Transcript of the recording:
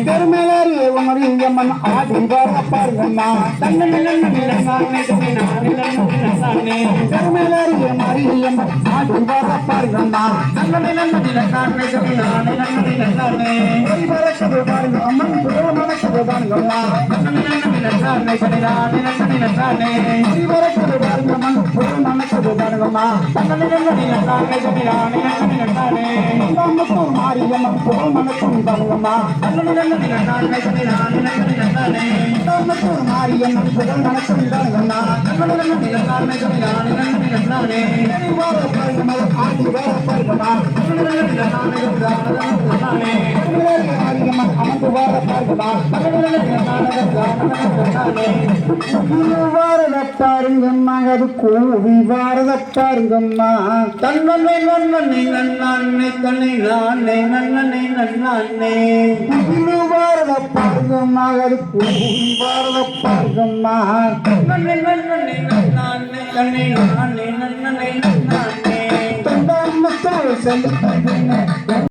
பெருமேலாரி உமரியம்மன் ஆடி வர பாருங்கம்மா பெருமேலாரி மரியம்மன் ஆடி வர பாருங்கம்மா வரச்சது பாருங்க அம்மன் மனசது பாருங்கம்மா வரச்சது பாருங்க அம்மன் மனசது பாருங்கம்மா மாரியம்மன் புகழ் மனசும் பாருங்கம்மா மாரியம்மன் புகழ் மனசும் பாருங்கம்மா மாரியம்மன் அமர்ந்து வார பாருங்கம்மா வாரத பாருங்கம்மா அது கோவி வாரத பாருங்கம்மா தன்னனை நன்னனை நன்னானை தன்னை நானே நன்னனை நன்னானே வாரத பாருங்கம்மா அது கோவி வாரத பாருங்கம்மா தன்னனை நன்னனை நன்னானை தன்னை நானே நன்னனை நன்னானே தந்தாமத்தோ செலுத்தன